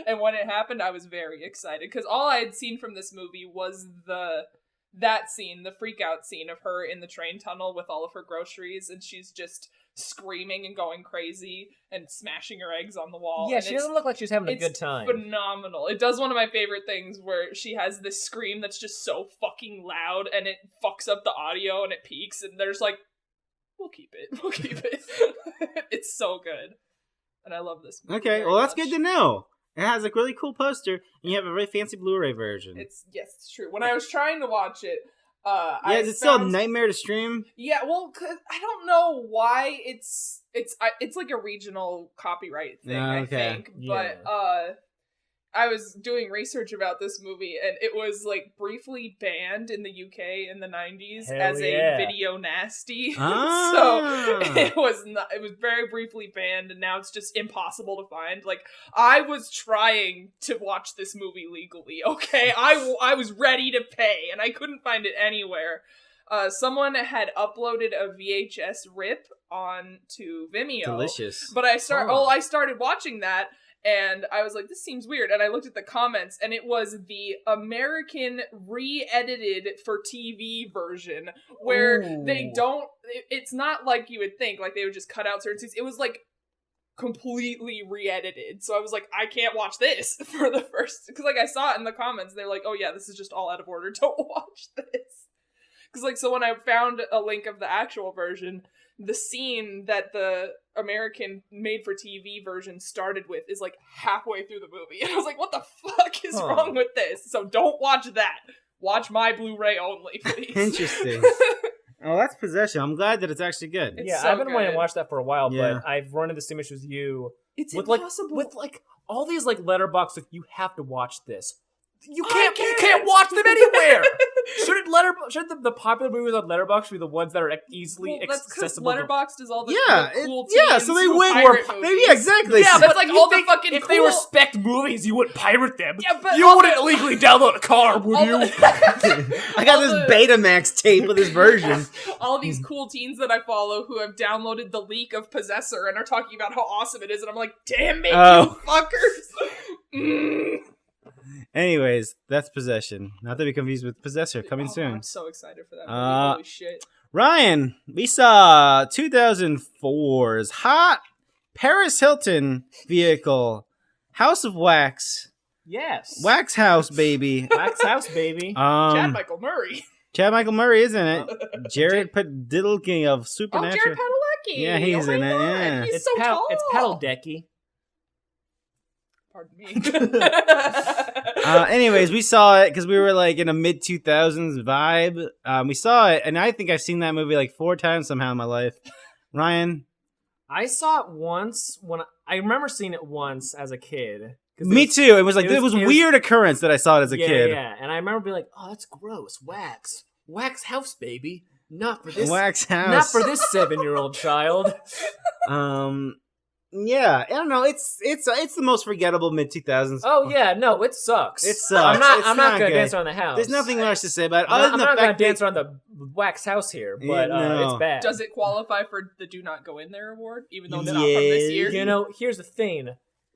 And when it happened, I was very excited. Because all I had seen from this movie was that scene, the freak out scene of her in the train tunnel with all of her groceries. And she's just screaming and going crazy and smashing her eggs on the wall. Yeah, and she doesn't look like she's having a good time. Phenomenal. It does one of my favorite things where she has this scream that's just so fucking loud and it fucks up the audio and it peaks. And there's like, we'll keep it. It's so good. And I love this movie. Okay, well, that's good to know. It has a really cool poster, and you have a really fancy Blu-ray version. Yes, it's true. When I was trying to watch it, is it still a nightmare to stream? Yeah, well, 'cause I don't know why it's like a regional copyright thing, I think. Yeah. But I was doing research about this movie, and it was like briefly banned in the UK in the 90s as a video nasty. So it was very briefly banned, and now it's just impossible to find. Like, I was trying to watch this movie legally, okay? I was ready to pay, and I couldn't find it anywhere. Someone had uploaded a VHS rip onto Vimeo. Delicious. But I started watching that, and I was like, this seems weird. And I looked at the comments, and it was the American re-edited for TV version, where they don't, it's not like you would think, like they would just cut out certain scenes. It was like completely re-edited. So I was like, I can't watch this for the first, because like I saw it in the comments, and they're like, oh yeah, this is just all out of order. Don't watch this. Because like, so when I found a link of the actual version, the scene that the American made-for-TV version started with is like halfway through the movie. And I was like, what the fuck is wrong with this? So don't watch that. Watch my Blu-ray only, please. Interesting. Oh, that's Possession. I'm glad that it's actually good. Yeah, so I've been wanting good. to watch that for a while, but I've run into the same issue with you. It's with impossible. With all these like letterbox, like, you have to watch this. You can't watch them anywhere. Shouldn't the popular movies on Letterboxd be the ones that are easily accessible? Letterboxd is all the cool so they win. Yeah, exactly. Yeah, but like all the fucking if they respect movies, you wouldn't pirate them. Yeah, but you wouldn't illegally download a car, would you? I got this Betamax tape of this version. All these cool teens that I follow who have downloaded the leak of Possessor and are talking about how awesome it is, and I'm like, damn it, you fuckers. Anyways, that's Possession. Not to be confused with Possessor, coming soon. I'm so excited for that movie. Holy shit. Ryan, we saw 2004's hot Paris Hilton vehicle, House of Wax. Yes. Wax House, baby. Wax House, baby. Chad Michael Murray. Chad Michael Murray is in it. Jared Padalecki of Supernatural. Jared Padalecki. Yeah, he's in it. Yeah. He's so tall. It's Padalecki. Pardon me. Anyways, we saw it because we were like in a mid 2000s vibe. We saw it, and I think I've seen that movie like 4 times somehow in my life. Ryan, I saw it once I remember seeing it once as a kid. Me too. It was like it was weird occurrence that I saw it as a kid. Yeah, and I remember being like, "Oh, that's gross. Wax house, baby. Not for this Wax House. Not for this 7-year-old child." Yeah, I don't know. It's the most forgettable mid 2000s. Oh yeah, no, it sucks. It sucks. I'm not gonna dance around the house. There's nothing much to say about it. I'm not gonna dance around the wax house here, but it's bad. Does it qualify for the Do Not Go In There award, even though it's not from this year? You know, here's the thing: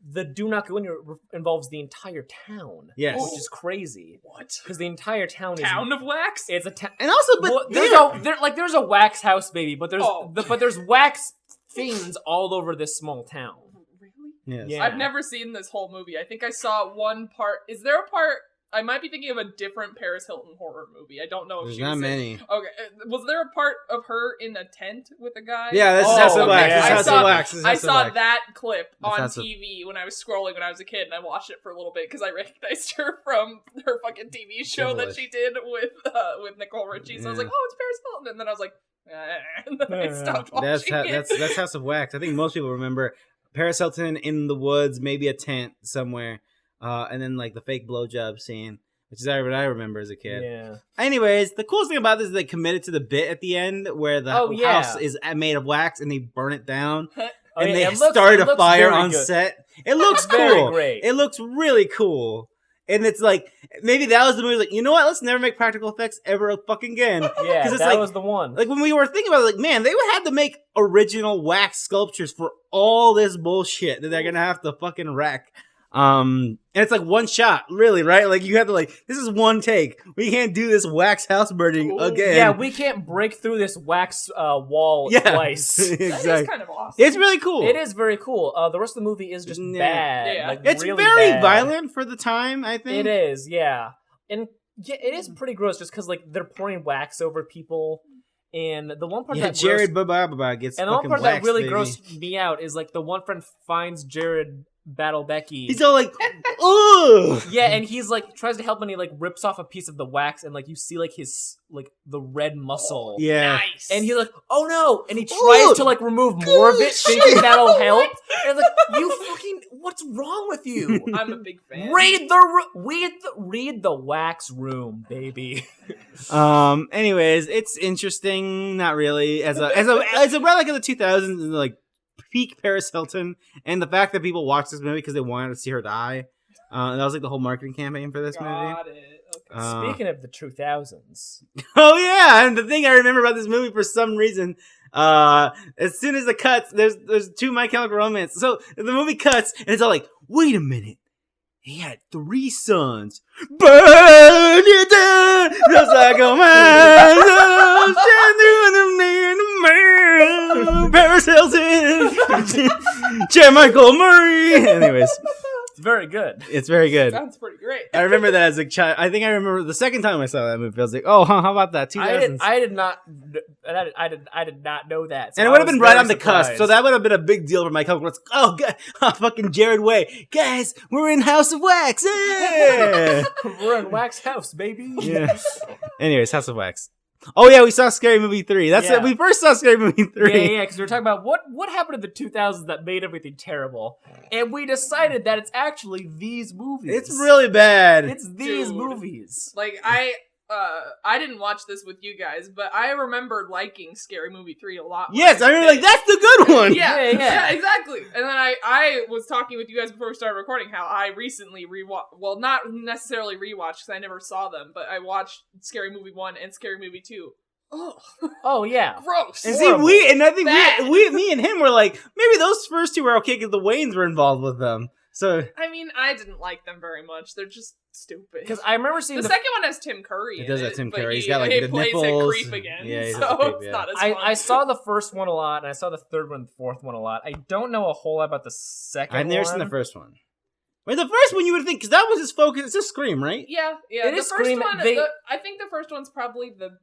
the Do Not Go In There involves the entire town. Yes, which is crazy. What? Because the entire town of wax. It's a town, and also, but there's a wax house, baby, but there's wax things all over this small town. Really? Yes. Yeah. I've never seen this whole movie. I think I saw one part. Is there a part? I might be thinking of a different Paris Hilton horror movie. I don't know if There's she was not in. many. Okay, was there a part of her in a tent with a guy? Yeah, this is House of Wax. Yeah. I saw that clip on TV when I was scrolling when I was a kid, and I watched it for a little bit because I recognized her from her fucking TV show that she did with Nicole Richie. So I was like, oh, it's Paris Hilton, and then I was like, and then I stopped watching it. That's House of Wax. I think most people remember Paris Hilton in the woods, maybe a tent somewhere, and then like the fake blowjob scene, which is what I remember as a kid. Yeah. Anyways, the coolest thing about this is they committed to the bit at the end where the house is made of wax and they burn it down. And they started a fire on set. It looks cool. Great. It looks really cool. And it's like, maybe that was the movie, like, you know what? Let's never make practical effects ever fucking again. Yeah, it's that was the one. Like, when we were thinking about it, like, man, they would have to make original wax sculptures for all this bullshit that they're gonna have to fucking wreck. And it's like one shot, really, right? Like, you have to, like, this is one take. We can't do this wax house burning again. Yeah, we can't break through this wax wall twice. Exactly. That is kind of awesome. It's really cool. It is very cool. The rest of the movie is just bad. Yeah. Like, it's really very bad. violent for the time, I think. It is, yeah. And yeah, it is pretty gross just because, like, they're pouring wax over people. And the one part that Jared Baba gets and the one part waxed, that really baby. grossed me out is, like, the one friend finds Jared battle Becky. He's all like, ugh! Yeah, and he's like tries to help and he like rips off a piece of the wax and like you see like his like the red muscle. Yeah. Nice. And he's like, oh no! And he tries to like remove more of it, thinking that'll help. And it's like, you fucking, what's wrong with you? I'm a big fan. Read the wax room, baby. Anyways, it's interesting. Not really. As a relic of the 2000s, like peak Paris Hilton, and the fact that people watched this movie because they wanted to see her die. That was like the whole marketing campaign for this movie. Got it. Okay. Speaking of the 2000s. Oh yeah, and the thing I remember about this movie for some reason, as soon as it cuts, there's two My Chemical Romance. So the movie cuts, and it's all like, wait a minute. He had 3 sons. Burn it down, just like a man. Paris Hilton, Michael Murray. Anyways, It's very good. it's very good. Sounds pretty great. I remember that as a child. I think I remember the second time I saw that movie. I was like, "Oh, how about that?" 2000s. I did not know that. So And it I would have was been right very on the cusp, surprised. so that would have been a big deal for my couple. Oh, God, fucking Jared Way. Guys, we're in House of Wax. Yeah. We're in Wax House, baby. Yeah. Anyways, House of Wax. Oh, yeah, we saw Scary Movie 3. That's it. We first saw Scary Movie 3. Yeah, because we were talking about what happened in the 2000s that made everything terrible. And we decided that it's actually these movies. It's really bad. It's these Dude. movies. Like, I didn't watch this with you guys, but I remember liking Scary Movie 3 a lot. Yes, I remember, like, that's the good one. Yeah, exactly. And then I was talking with you guys before we started recording how I recently well, not necessarily rewatched because I never saw them, but I watched Scary Movie 1 and Scary Movie 2. Oh, yeah. Gross. And see, I think me and him were like, maybe those first two were okay because the Wayans were involved with them. So I mean, I didn't like them very much. They're just stupid. Because I remember seeing the second one has Tim Curry. It does have Tim Curry. He's got like he the plays nipples. a creep again. Yeah, he's so a creep, it's yeah. not as fun. I saw the first one a lot, and I saw the third one and the fourth one a lot. I don't know a whole lot about the second one. I've never seen the first one. Wait, the first one you would think, because that was his focus. It's a Scream, right? Yeah. It the is first Scream. one. I think the first one's probably the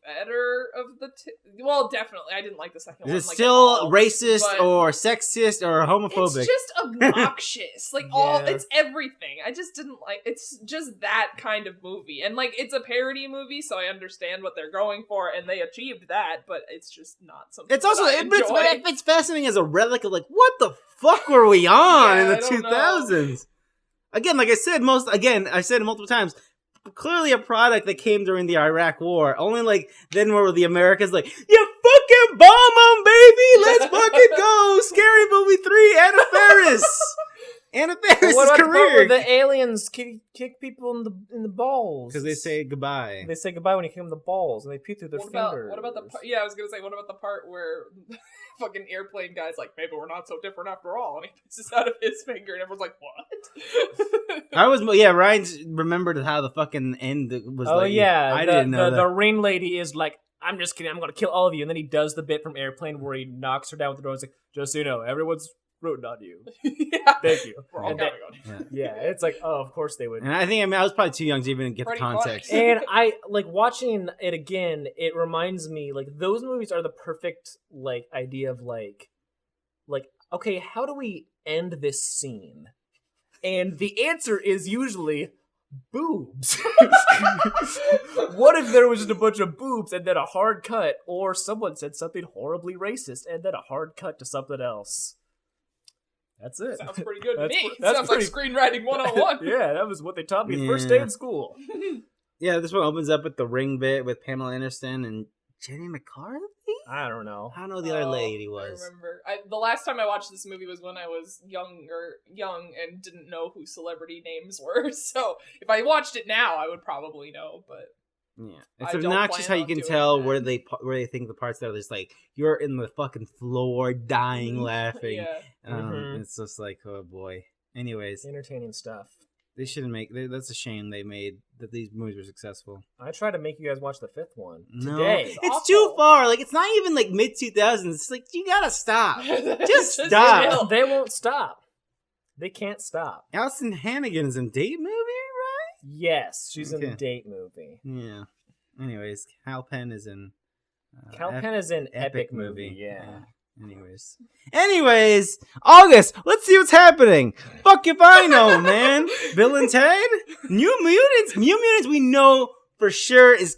better of the two. Well, definitely. I didn't like the second one. Is it like, still at all, racist but or sexist or homophobic? It's just obnoxious. Like it's everything. I just didn't like. It's just that kind of movie, and like it's a parody movie, so I understand what they're going for, and they achieved that. But it's just not something. It's also that I enjoy. it's fascinating as a relic of like, what the fuck were we on in the I don't 2000s? Again, like I said, I've said it multiple times. Clearly a product that came during the Iraq War. Only like then were the Americans like, you fucking bomb them, baby! Let's fucking go! Scary Movie 3, Anna Faris! Anna Faris' What about the part career! where the aliens kick people in the balls? Because they say goodbye. They say goodbye when you kick them in the balls, and they peek through their fingers. What about the part? Yeah, I was gonna say, what about the part where fucking airplane guy's like, maybe we're not so different after all, and he pisses out of his finger, and everyone's like, what? Ryan's remembered how the fucking end was. Oh, like. yeah, I didn't know that. The ring lady is like, I'm just kidding, I'm gonna kill all of you, and then he does the bit from Airplane where he knocks her down with the door and is like, just so you know, everyone's rooting on you. Yeah. Thank you. We're all And counting on you. Yeah, it's like, oh, of course they would. And I think I was probably too young to even get Pretty the context. funny. And I like watching it again, it reminds me like those movies are the perfect like idea of like okay, how do we end this scene? And the answer is usually boobs. What if there was just a bunch of boobs and then a hard cut, or someone said something horribly racist and then a hard cut to something else? That's it. Sounds pretty good to That's me. pre- that's Sounds pretty- like screenwriting 101. Yeah, that was what they taught me first day in school. Yeah, this one opens up with the ring bit with Pamela Anderson and Jenny McCarthy? I don't know. I don't know who the other lady was. I remember. The last time I watched this movie was when I was young and didn't know who celebrity names were. So if I watched it now, I would probably know. But Yeah, I it's don't obnoxious plan how you on can doing tell that. where they think the parts that are just like you're in the fucking floor, dying, laughing. yeah. It's just like, oh boy. Anyways, Entertaining stuff. they shouldn't make. That's a shame they made that these movies were successful. I tried to make you guys watch the 5th one No, today. it's too far. Like it's not even like mid 2000s. It's like you gotta stop. Just stop. chill. They won't stop. They can't stop. Allison Hannigan's in date movie, right? Yes, she's in Okay. a date movie. Yeah. Anyways, Hal Penn is in. Cal Penn is in Epic movie. Yeah. Anyways, August. Let's see what's happening. Fuck if I know, man. Bill and Ted, New Mutants. We know for sure is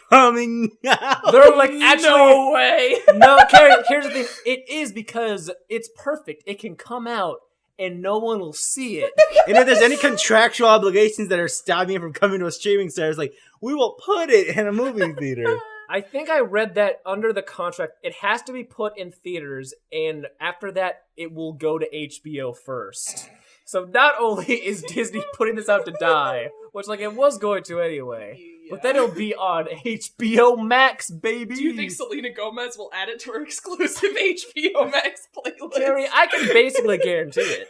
coming out. They're like, actually, No way. no, Carrie, here's the thing. It is because it's perfect. It can come out and no one will see it. And if there's any contractual obligations that are stopping it from coming to a streaming service, like we will put it in a movie theater. I think I read that under the contract, it has to be put in theaters, and after that, it will go to HBO first. So not only is Disney putting this out to die, which like it was going to anyway, but then it'll be on HBO Max, baby. Do you think Selena Gomez will add it to her exclusive HBO Max playlist? Carrie, I can basically guarantee it.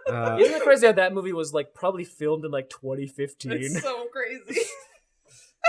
Isn't it crazy how that movie was like probably filmed in like 2015? It's so crazy.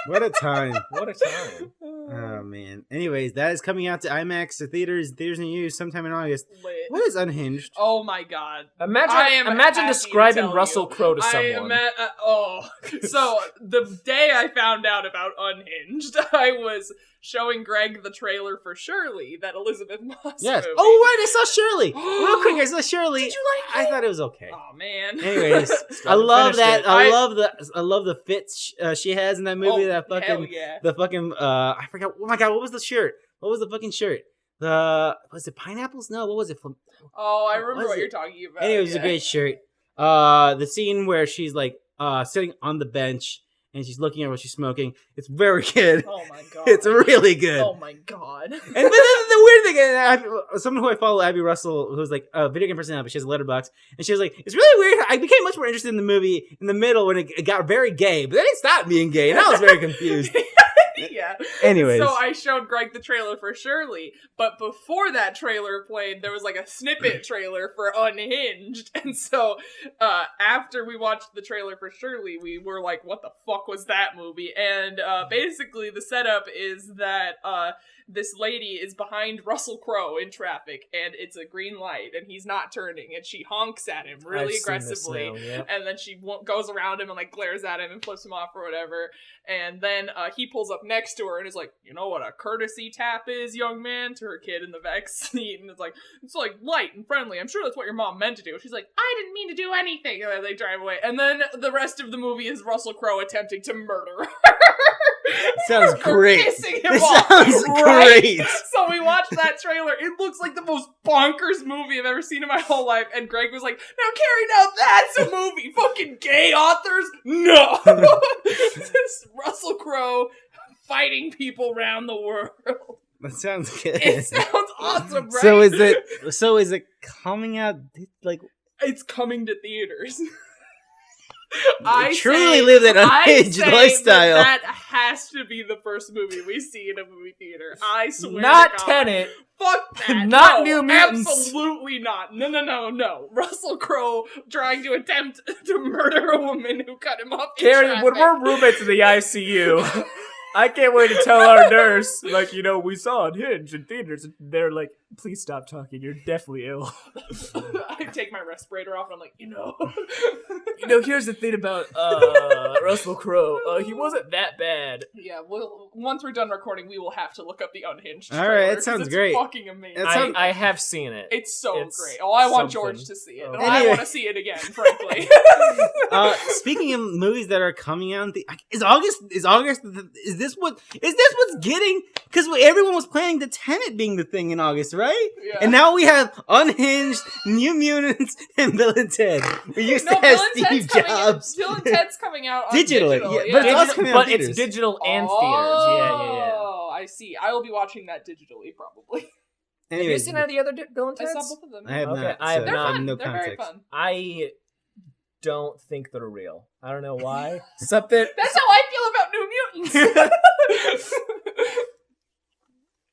What a time. What a time. Oh man. Anyways, that is coming out to IMAX, to theaters and use sometime in August. Lit. What is Unhinged? Oh my god. Imagine happy describing to Russell tell Crowe to you. someone. So the day I found out about Unhinged, I was showing Greg the trailer for Shirley, that Elizabeth Moss Yes. movie. Oh right, I saw Shirley. Real quick, I saw Shirley. Did you like I it? thought it was okay. Oh man. Anyways, I love finished that. it. I love the fits she has in that movie. Oh, that hell fucking yeah. the fucking I forgot. Oh my god, what was the shirt? What was the fucking shirt? Was it pineapples? No, what was it? Oh, I remember was what it? you're talking about. Anyway, it was a yeah. great shirt. The scene where she's like sitting on the bench and she's looking at what she's smoking. It's very good. Oh my god. It's really good. Oh my god. And but the weird thing, someone who I follow, Abby Russell, who's like a video game personality, but she has a letterbox, and she was like, "It's really weird. I became much more interested in the movie in the middle when it got very gay, but then it stopped being gay, and I was very confused." Yeah. Anyways, So I showed Greg the trailer for Shirley, but before that trailer played, there was like a snippet trailer for Unhinged. And so after we watched the trailer for Shirley, we were like, what the fuck was that movie? And basically the setup is that this lady is behind Russell Crowe in traffic, and it's a green light, and he's not turning, and she honks at him really I've seen this aggressively. now, yep. And then she goes around him and like glares at him and flips him off or whatever. And then he pulls up next to her and is like, "You know what a courtesy tap is, young man?" to her kid in the back seat. And it's like light and friendly. I'm sure that's what your mom meant to do. She's like, "I didn't mean to do anything." And then they drive away. And then the rest of the movie is Russell Crowe attempting to murder her. sounds For great. pissing him This off, sounds right? great. So we watched that trailer. It looks like the most bonkers movie I've ever seen in my whole life. And Greg was like, "Now, Carrie, now that's a movie. Fucking gay authors? No." This Russell Crowe fighting people around the world. That sounds good. It sounds awesome, right? So is it coming out like? It's coming to theaters. Truly live that unhinged lifestyle. That has to be the first movie we see in a movie theater. I swear Not to God. Tenet. Fuck that. Not No, New Mutants. Absolutely not. No. Russell Crowe trying to attempt to murder a woman who cut him off in Carrie, traffic. when we're roommates in the ICU, I can't wait to tell our nurse, like, we saw Unhinged in theaters. And they're like, "Please stop talking. You're definitely ill." I take my respirator off and I'm like, Here's the thing about Russell Crowe. He wasn't that bad. Yeah, well, once we're done recording, we will have to look up the Unhinged All trailer, right, it 'cause sounds it's great. fucking amazing. I have seen it. It's so It's great. Oh, I want something. George to see it. Oh. And I Anyway. want to see it again, frankly. Speaking of movies that are coming out, is this what's getting Because everyone was planning the Tenet being the thing in August, right? Yeah. And now we have Unhinged, New Mutants, and Bill and Ted. We used to have Steve Jobs. Bill and Ted's coming out on digitally. digital. Yeah, but it's also coming out in it's theaters. digital and theaters. Oh, I see. I will be watching that digitally, probably. Have you seen any of the other Bill and I Ted's? saw both of them. I have Okay, not. I have They're not. fun. No They're context. very fun. I don't think they're real. I don't know why. Something. That's how I feel about New Mutants.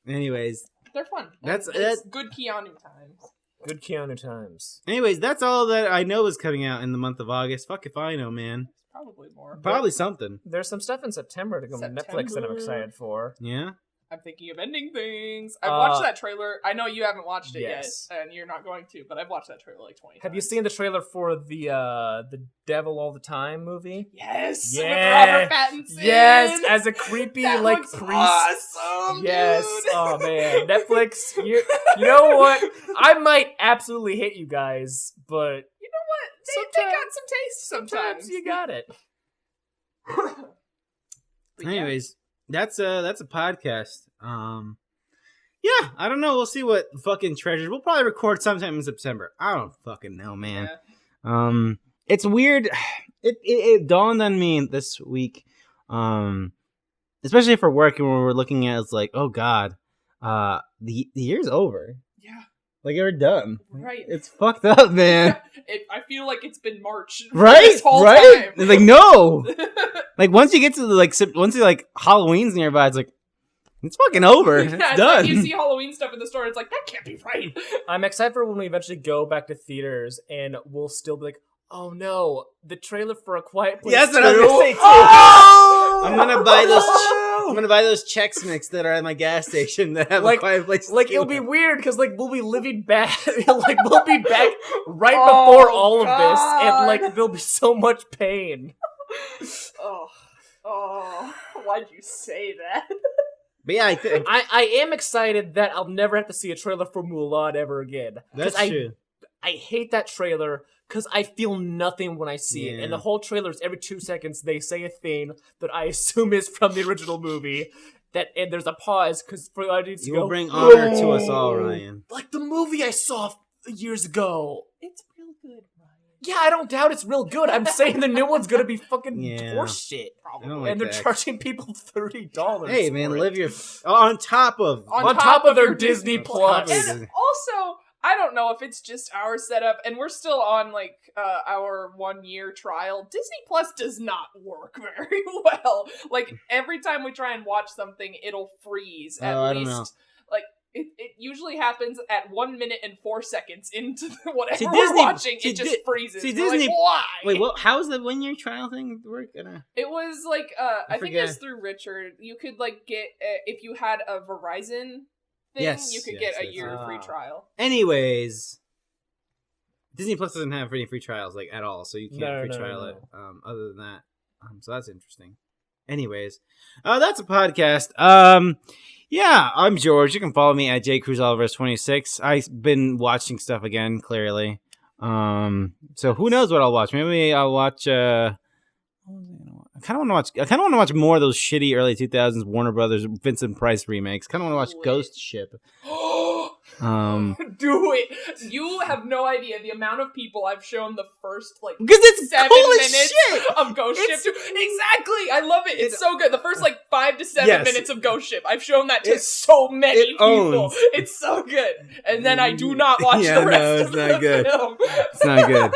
Anyways, They're fun. That's good Keanu times. Good Keanu times. Anyways, that's all that I know is coming out in the month of August. Fuck if I know, man. Probably more. Probably something. There's some stuff in September to go on Netflix that I'm excited for. Yeah. I'm thinking of ending things. I've watched that trailer. I know you haven't watched it yes. yet, and you're not going to, but I've watched that trailer like 20 times. Have you seen the trailer for the Devil All the Time movie? Yes. Yeah. With Robert Pattinson. Yes, as a creepy That like looks priest. Awesome. Yes. Dude. Oh man, Netflix. You know what? I might absolutely hate you guys, but You know what? They got some taste sometimes. you got it. But yeah. Anyways, that's a podcast. Yeah, I don't know. We'll see what fucking treasures. We'll probably record sometime in September. I don't fucking know, man. Yeah. It's weird. It dawned on me this week, especially for work, and when we're looking at it's like, oh god, the year's over. Yeah. Like we're done. Right. It's fucked up, man. I feel like it's been March. Right? This whole Right? time. It's like no. Like once you get to the Halloween's nearby, it's like it's fucking over. Yeah, It's it's done. like you see Halloween stuff in the store, it's like that can't be right. I'm excited for when we eventually go back to theaters and we'll still be like, oh no, the trailer for A Quiet Place. Yeah, that's what I was 2. gonna say too. Oh! I'm gonna buy those. I'm gonna buy those Chex Mix that are at my gas station that have Like- a Quiet Place. Like 2. it'll be weird because like we'll be living back, like we'll be back right before all of this, and like there'll be so much pain. Oh, why'd you say that? But yeah, I am excited that I'll never have to see a trailer for Mulan ever again. 'Cause that's true. I hate that trailer because I feel nothing when I see it. And the whole trailer is every 2 seconds they say a thing that I assume is from the original movie. And there's a pause because for the audience to You go, will bring honor to us all, Ryan. like the movie I saw years ago. It's real good, Ryan. Yeah, I don't doubt it's real good. I'm saying the new one's gonna be fucking Yeah. horseshit. I don't like And they're that. charging people $30. Hey man, for it. live your on top of on top of their your Disney Plus. Plus. Disney. And also, I don't know if it's just our setup, and we're still on like our 1 year trial. Disney Plus does not work very well. Like every time we try and watch something, it'll freeze at I least. don't know. Like it usually happens at 1 minute and 4 seconds into whatever See, we're Disney- watching. see, It just freezes. see, We're Disney- like, why? Wait, what? How's the 1 year trial thing work? It was like I think it was forget. through Richard. You could like get if you had a Verizon thing, Yes, you could yes, get a yes. year free trial. Anyways, Disney Plus doesn't have any free trials like at all, so you can't No, free no, trial no. it. Other than that, so that's interesting. Anyways, that's a podcast. Yeah, I'm George. You can follow me at jcruzalvarez26. I've been watching stuff again, clearly. So who knows what I'll watch? Maybe I'll watch. What was I gonna watch? I kind of want to watch more of those shitty early 2000s Warner Brothers Vincent Price remakes. Kind of want to watch Ghost Ship. Do it. You have no idea the amount of people I've shown the first like Because it's 7 cool as minutes shit. of Ghost Ship. Exactly. I love it. It's so good. The first like 5 to 7 Yes. minutes of Ghost Ship. I've shown that to It- so many it people. owns. It's so good. And then I do not watch Yeah, the rest no, of it's not the good. film. It's not good.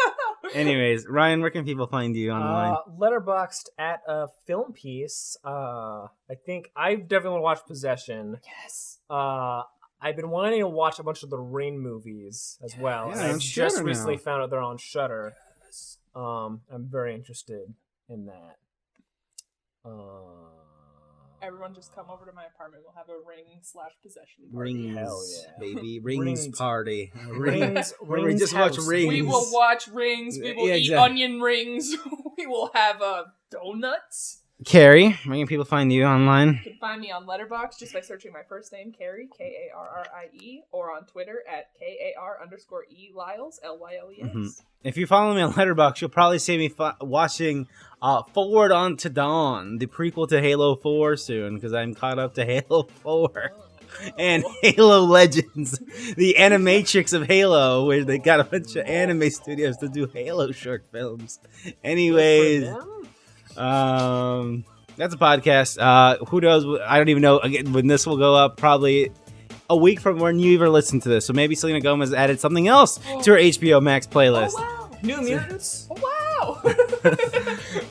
Anyways, Ryan, where can people find you online? Letterboxed at a film piece. I think I definitely want to watch Possession. Yes. I've been wanting to watch a bunch of the Rain movies as well. Yeah, and on I just Shudder recently now. found out they're on Shudder. I'm very interested in that. Everyone just come over to my apartment. We'll have a ring/possession party. Rings, Hell yeah. baby. Rings Rings. party. Rings, Where we Rings just watch house. Rings. We will watch rings. We will Yeah, eat exactly. onion rings. We will have donuts. Carrie, where can people find you online? You can find me on Letterboxd just by searching my first name, Carrie, Karrie, or on Twitter at KAR_E Lyles, LYLES. Mm-hmm. If you follow me on Letterboxd, you'll probably see me watching Forward Unto Dawn, the prequel to Halo 4 soon, because I'm caught up to Halo 4. And Halo Legends, the animatrix of Halo, where they got a bunch of anime studios to do Halo short films. Anyways, that's a podcast. Who knows? I don't even know again when this will go up. Probably a week from when you even listen to this. So maybe Selena Gomez added something else to her HBO Max playlist. Oh, wow. New Mutants. Oh,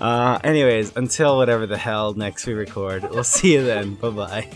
wow. Anyways, until whatever the hell next we record, we'll see you then. Bye bye.